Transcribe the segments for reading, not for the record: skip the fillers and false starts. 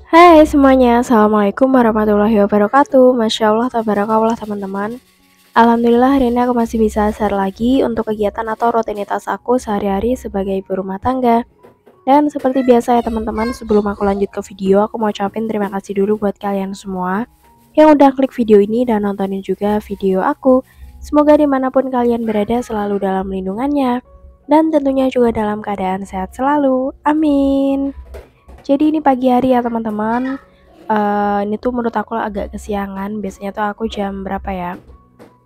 Hai semuanya, Assalamualaikum warahmatullahi wabarakatuh. Masya Allah, tabarakallah teman-teman. Alhamdulillah hari ini aku masih bisa share lagi untuk kegiatan atau rutinitas aku sehari-hari sebagai ibu rumah tangga. Dan seperti biasa ya teman-teman, sebelum aku lanjut ke video, aku mau ucapin terima kasih dulu buat kalian semua yang udah klik video ini dan nontonin juga video aku. Semoga dimanapun kalian berada selalu dalam lindungannya dan tentunya juga dalam keadaan sehat selalu. Amin. Jadi ini pagi hari ya teman-teman. Ini tuh menurut aku agak kesiangan. Biasanya tuh aku jam berapa ya?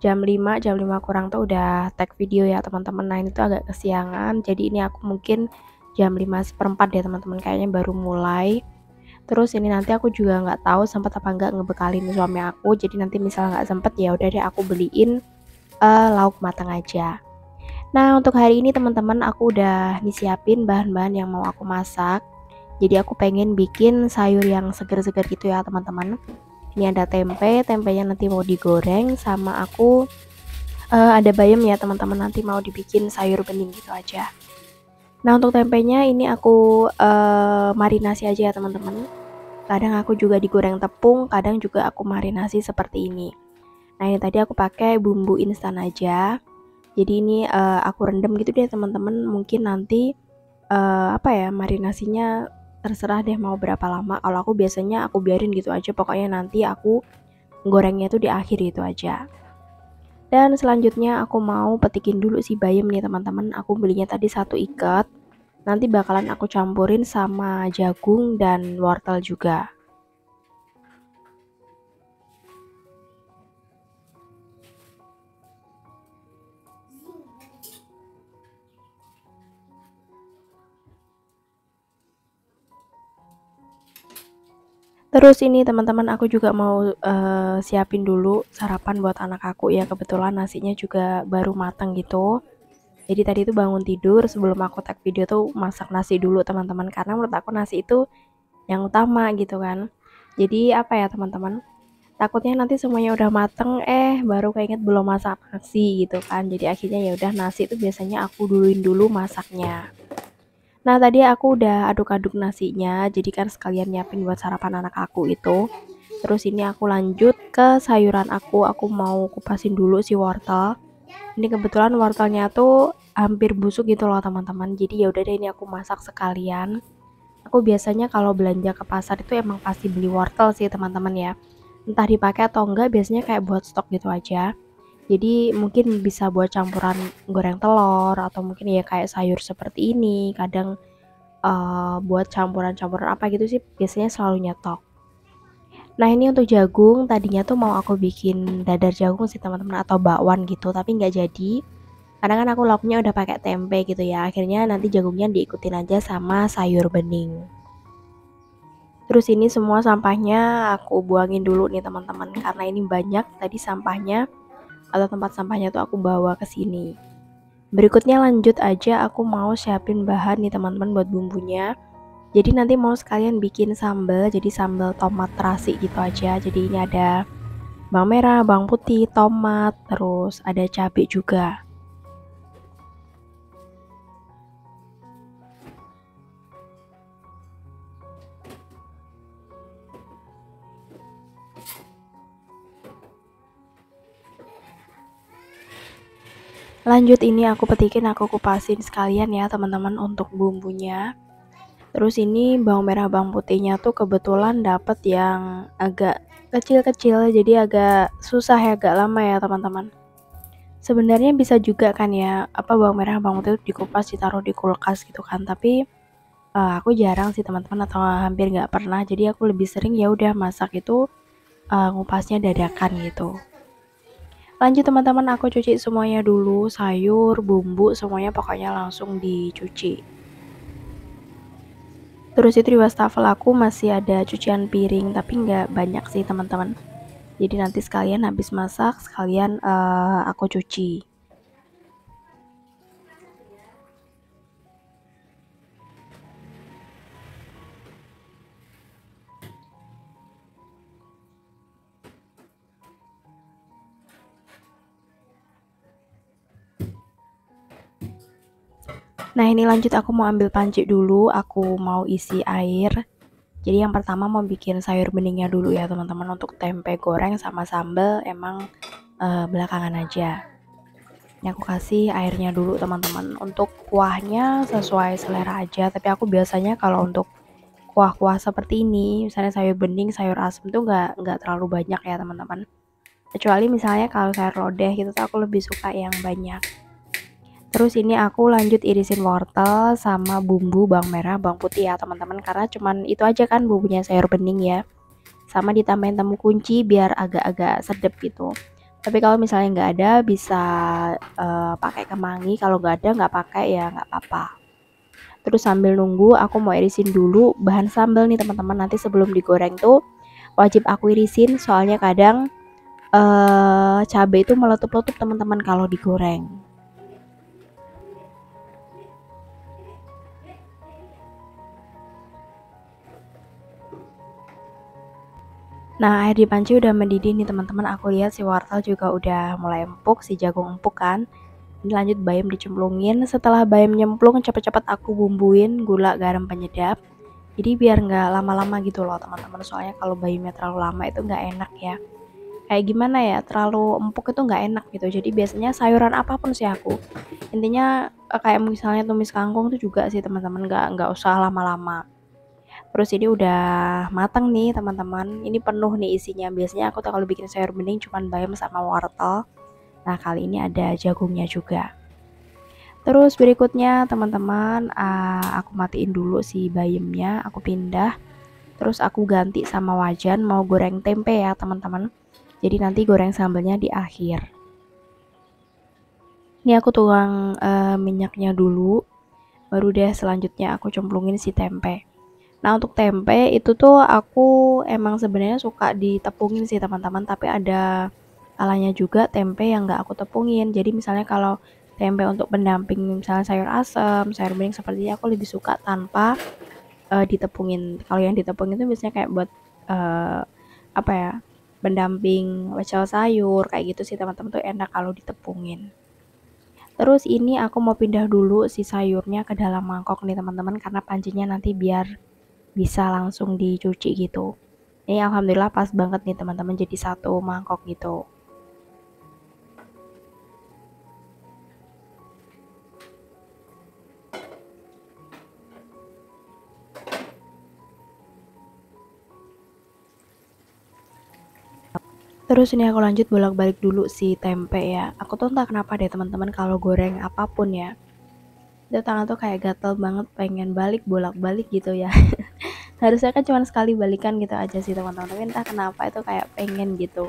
Jam 5 kurang tuh udah tag video ya teman-teman. Nah ini tuh agak kesiangan. Jadi ini aku mungkin jam 5:04 ya teman-teman. Kayaknya baru mulai. Terus ini nanti aku juga nggak tahu sempat apa nggak ngebekalin suami aku. Jadi nanti misalnya nggak sempet ya udah deh aku beliin lauk matang aja. Nah untuk hari ini teman-teman aku udah disiapin bahan-bahan yang mau aku masak. Jadi aku pengen bikin sayur yang seger-seger gitu ya teman-teman. Ini ada tempe, tempenya nanti mau digoreng sama aku ada bayam ya teman-teman, nanti mau dibikin sayur bening gitu aja. Nah untuk tempenya ini aku marinasi aja ya teman-teman. Kadang aku juga digoreng tepung, kadang juga aku marinasi seperti ini. Nah ini tadi aku pakai bumbu instan aja. Jadi ini aku rendam gitu deh teman-teman. Mungkin nanti marinasinya terserah deh mau berapa lama. Kalau aku biasanya aku biarin gitu aja, pokoknya nanti aku gorengnya tuh di akhir gitu aja. Dan selanjutnya aku mau petikin dulu si bayam nih teman-teman. Aku belinya tadi 1 ikat. Nanti bakalan aku campurin sama jagung dan wortel juga. Terus ini teman-teman aku juga mau siapin dulu sarapan buat anak aku ya, kebetulan nasinya juga baru matang gitu. Jadi tadi tuh bangun tidur sebelum aku tag video tuh masak nasi dulu teman-teman, karena menurut aku nasi itu yang utama gitu kan. Jadi apa ya teman-teman, takutnya nanti semuanya udah mateng baru keinget belum masak nasi gitu kan. Jadi akhirnya ya udah nasi itu biasanya aku duluin dulu masaknya. Nah tadi aku udah aduk-aduk nasinya, jadi kan sekalian nyiapin buat sarapan anak aku itu. Terus ini aku lanjut ke sayuran aku mau kupasin dulu si wortel. Ini kebetulan wortelnya tuh hampir busuk gitu loh teman-teman. Jadi ya udah deh ini aku masak sekalian. Aku biasanya kalau belanja ke pasar itu emang pasti beli wortel sih teman-teman ya. Entah dipakai atau enggak, biasanya kayak buat stok gitu aja. Jadi mungkin bisa buat campuran goreng telur atau mungkin ya kayak sayur seperti ini. Kadang buat campuran-campuran apa gitu sih biasanya selalu nyetok. Nah ini untuk jagung, tadinya tuh mau aku bikin dadar jagung sih teman-teman atau bakwan gitu, tapi nggak jadi. Karena kan aku lauknya udah pakai tempe gitu ya. Akhirnya nanti jagungnya diikutin aja sama sayur bening. Terus ini semua sampahnya aku buangin dulu nih teman-teman, karena ini banyak tadi sampahnya atau tempat sampahnya tuh aku bawa ke sini. Berikutnya lanjut aja, aku mau siapin bahan nih teman-teman buat bumbunya. Jadi nanti mau sekalian bikin sambal, jadi sambal tomat terasi gitu aja. Jadi ini ada bawang merah, bawang putih, tomat, terus ada cabai juga. Lanjut ini aku petikin, aku kupasin sekalian ya teman-teman untuk bumbunya. Terus ini bawang merah bawang putihnya tuh kebetulan dapet yang agak kecil-kecil, jadi agak susah ya, agak lama ya teman-teman. Sebenarnya bisa juga kan ya, apa bawang merah bawang putih itu dikupas ditaruh di kulkas gitu kan, tapi aku jarang sih teman-teman atau hampir nggak pernah. Jadi aku lebih sering ya udah masak itu ngupasnya dadakan gitu. Lanjut teman-teman, aku cuci semuanya dulu, sayur, bumbu, semuanya pokoknya langsung dicuci. Terus itu di wastafel aku masih ada cucian piring, tapi nggak banyak sih teman-teman. Jadi nanti sekalian habis masak, sekalian aku cuci. Nah ini lanjut aku mau ambil panci dulu, aku mau isi air. Jadi yang pertama mau bikin sayur beningnya dulu ya teman-teman. Untuk tempe goreng sama sambal emang belakangan aja. Ini aku kasih airnya dulu teman-teman. Untuk kuahnya sesuai selera aja, tapi aku biasanya kalau untuk kuah-kuah seperti ini, misalnya sayur bening, sayur asem tuh nggak terlalu banyak ya teman-teman. Kecuali misalnya kalau sayur lodeh gitu tuh aku lebih suka yang banyak. Terus ini aku lanjut irisin wortel sama bumbu bawang merah, bawang putih ya teman-teman, karena cuman itu aja kan bumbunya sayur bening ya. Sama ditambahin temu kunci biar agak-agak sedep gitu. Tapi kalau misalnya nggak ada bisa pakai kemangi, kalau nggak ada nggak pakai ya nggak apa-apa. Terus sambil nunggu aku mau irisin dulu bahan sambal nih teman-teman. Nanti sebelum digoreng tuh wajib aku irisin, soalnya kadang cabai itu meletup-letup teman-teman kalau digoreng. Nah, air di panci udah mendidih nih teman-teman. Aku lihat si wortel juga udah mulai empuk, si jagung empuk kan. Ini lanjut bayam dicemplungin. Setelah bayam nyemplung, cepet-cepet aku bumbuin gula, garam, penyedap. Jadi biar nggak lama-lama gitu loh teman-teman. Soalnya kalau bayamnya terlalu lama itu nggak enak ya. Kayak gimana ya, terlalu empuk itu nggak enak gitu. Jadi biasanya sayuran apapun sih aku. Intinya kayak misalnya tumis kangkung tuh juga sih teman-teman, nggak usah lama-lama. Terus ini udah matang nih teman-teman. Ini penuh nih isinya. Biasanya aku tuh kalau bikin sayur bening cuman bayam sama wortel. Nah, kali ini ada jagungnya juga. Terus berikutnya teman-teman, aku matiin dulu si bayamnya, aku pindah. Terus aku ganti sama wajan mau goreng tempe ya teman-teman. Jadi nanti goreng sambalnya di akhir. Ini aku tuang minyaknya dulu. Baru deh selanjutnya aku cemplungin si tempe. Nah, untuk tempe itu tuh aku emang sebenarnya suka ditepungin sih teman-teman, tapi ada kalanya juga tempe yang nggak aku tepungin. Jadi misalnya kalau tempe untuk pendamping misalnya sayur asem, sayur bening seperti ini aku lebih suka tanpa ditepungin. Kalau yang ditepungin itu biasanya kayak buat apa ya, pendamping pecel sayur kayak gitu sih teman-teman, tuh enak kalau ditepungin. Terus ini aku mau pindah dulu si sayurnya ke dalam mangkok nih teman-teman, karena pancinya nanti biar bisa langsung dicuci gitu. Ini alhamdulillah pas banget nih teman-teman, jadi satu mangkok gitu. Terus ini aku lanjut bolak-balik dulu si tempe ya. Aku tuh entah kenapa deh teman-teman, kalau goreng apapun ya, itu tangan tuh kayak gatel banget pengen balik bolak-balik gitu ya. Harusnya kan cuma sekali balikan gitu aja sih teman-teman, tapi entah kenapa itu kayak pengen gitu.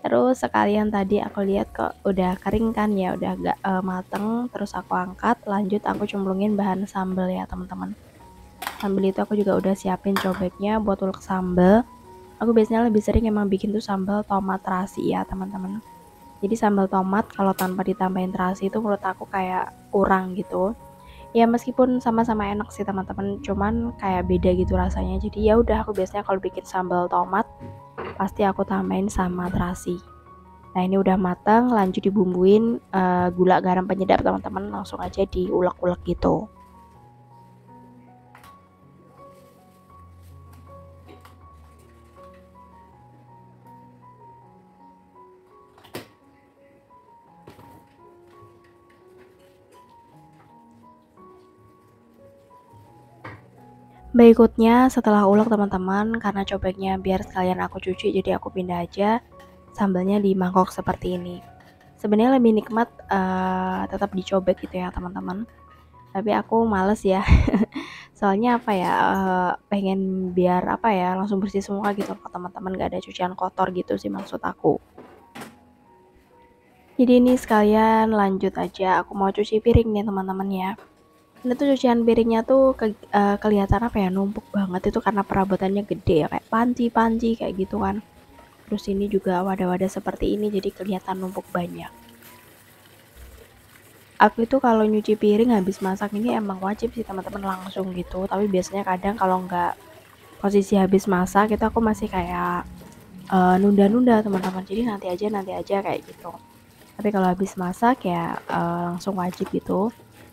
Terus sekalian tadi aku lihat kok udah kering kan ya, udah agak mateng. Terus aku angkat, lanjut aku cemplungin bahan sambal ya teman-teman. Sambil itu aku juga udah siapin cobeknya buat ulek sambal. Aku biasanya lebih sering emang bikin tuh sambal tomat terasi ya teman-teman. Jadi sambal tomat kalau tanpa ditambahin terasi itu menurut aku kayak kurang gitu. Ya meskipun sama-sama enak sih teman-teman, cuman kayak beda gitu rasanya. Jadi ya udah aku biasanya kalau bikin sambal tomat pasti aku tambahin sama terasi. Nah, ini udah matang, lanjut dibumbuin gula, garam, penyedap teman-teman, langsung aja diulek-ulek gitu. Berikutnya setelah ulek teman-teman, karena cobeknya biar sekalian aku cuci, jadi aku pindah aja sambalnya di mangkok seperti ini. Sebenarnya lebih nikmat tetap dicobek gitu ya teman-teman. Tapi aku males ya. Soalnya apa ya, pengen biar apa ya, langsung bersih semua gitu loh teman-teman, gak ada cucian kotor gitu sih maksud aku. Jadi ini sekalian lanjut aja, aku mau cuci piring nih teman-teman ya. Ini tuh cucian piringnya tuh kelihatan apa ya, numpuk banget itu karena perabotannya gede ya, kayak panci-panci kayak gitu kan. Terus ini juga wadah-wadah seperti ini, jadi kelihatan numpuk banyak. Aku itu kalau nyuci piring habis masak ini emang wajib sih teman-teman langsung gitu, tapi biasanya kadang kalau nggak posisi habis masak itu aku masih kayak nunda-nunda teman-teman, jadi nanti aja kayak gitu. Tapi kalau habis masak ya langsung wajib gitu.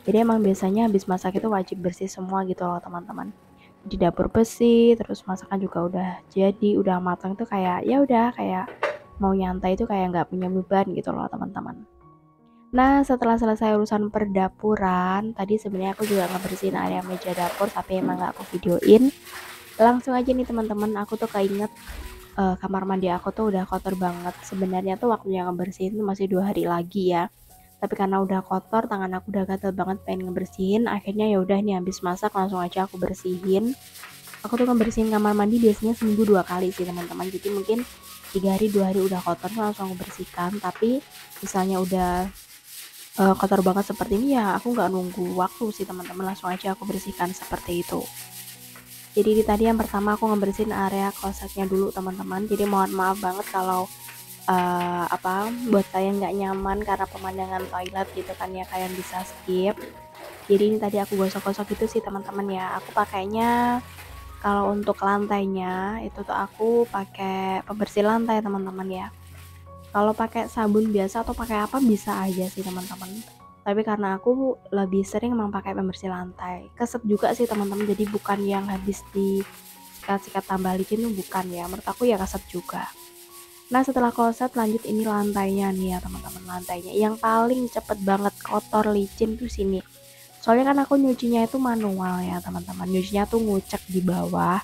Jadi emang biasanya habis masak itu wajib bersih semua gitu loh teman-teman. di dapur bersih, terus masakan juga udah jadi, udah matang tuh kayak ya udah kayak mau nyantai itu kayak nggak punya beban gitu loh teman-teman. Nah setelah selesai urusan perdapuran, tadi sebenarnya aku juga ngebersihin area meja dapur tapi emang nggak aku videoin. Langsung aja nih teman-teman, aku tuh keinget kamar mandi aku tuh udah kotor banget. Sebenarnya tuh waktunya ngebersihin tuh masih 2 hari lagi ya. Tapi karena udah kotor, tangan aku udah gatel banget pengen ngebersihin. Akhirnya ya udah nih habis masak langsung aja aku bersihin. Aku tuh ngebersihin kamar mandi biasanya seminggu 2 kali sih teman-teman. Jadi mungkin 3 hari 2 hari udah kotor langsung aku bersihkan. Tapi misalnya udah kotor banget seperti ini ya aku nggak nunggu waktu sih teman-teman, langsung aja aku bersihkan seperti itu. Jadi ini tadi yang pertama aku ngebersihin area klosetnya dulu teman-teman. Jadi mohon maaf banget kalau buat kalian nggak nyaman karena pemandangan toilet gitu kan ya, kalian bisa skip. Jadi ini tadi aku gosok-gosok gitu sih teman-teman ya. Aku pakainya kalau untuk lantainya itu tuh aku pakai pembersih lantai teman-teman ya. Kalau pakai sabun biasa atau pakai apa bisa aja sih teman-teman. Tapi karena aku lebih sering emang pakai pembersih lantai. Kesep juga sih teman-teman. Jadi bukan yang habis di sikat-sikat tambah licin tuh bukan ya. Menurut aku ya kesep juga. Nah setelah kloset lanjut ini lantainya nih ya teman-teman, lantainya yang paling cepet banget kotor licin tuh sini. Soalnya kan aku nyucinya itu manual ya teman-teman, nyucinya tuh ngucek di bawah.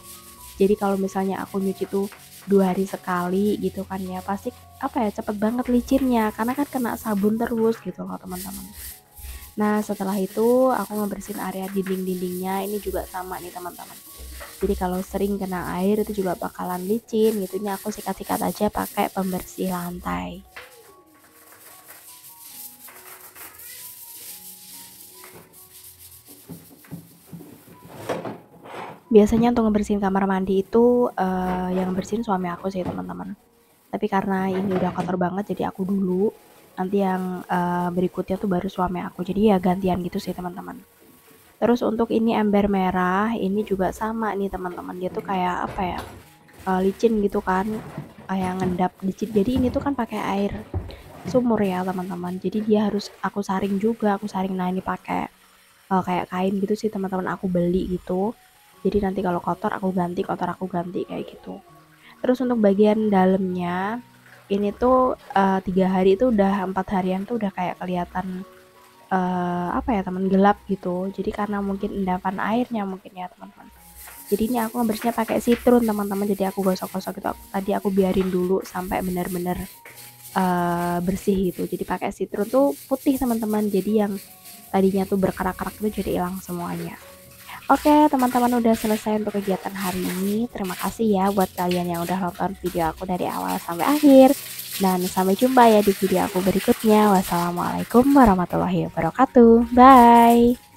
Jadi kalau misalnya aku nyuci tuh 2 hari sekali gitu kan ya, pasti cepet banget licinnya karena kan kena sabun terus gitu loh teman-teman. Nah setelah itu aku ngebersihin area dinding-dindingnya, ini juga sama nih teman-teman. Jadi kalau sering kena air itu juga bakalan licin gitu, ini aku sikat-sikat aja pakai pembersih lantai. Biasanya untuk ngebersihin kamar mandi itu yang bersihin suami aku sih teman-teman. Tapi karena ini udah kotor banget jadi aku dulu. Nanti yang berikutnya tuh baru suami aku. Jadi ya gantian gitu sih teman-teman. Terus untuk ini ember merah, ini juga sama nih teman-teman. Dia tuh kayak licin gitu kan, kayak ngendap licin. Jadi ini tuh kan pakai air sumur ya teman-teman. Jadi dia harus aku saring juga, aku saring. Nah ini pakai kayak kain gitu sih teman-teman, aku beli gitu. Jadi nanti kalau kotor aku ganti, kotor aku ganti kayak gitu. Terus untuk bagian dalamnya ini tuh 3 hari itu udah 4 harian tuh udah kayak kelihatan teman gelap gitu. Jadi karena mungkin endapan airnya mungkin ya teman-teman. Jadi ini aku ngebersihnya pakai citron teman-teman. Jadi aku gosok-gosok itu tadi aku biarin dulu sampai benar-benar bersih gitu. Jadi pakai citron tuh putih teman-teman. Jadi yang tadinya tuh berkerak-kerak itu jadi hilang semuanya. Oke teman-teman, udah selesai untuk kegiatan hari ini. Terima kasih ya buat kalian yang udah nonton video aku dari awal sampai akhir. Dan sampai jumpa ya di video aku berikutnya. Wassalamualaikum warahmatullahi wabarakatuh. Bye.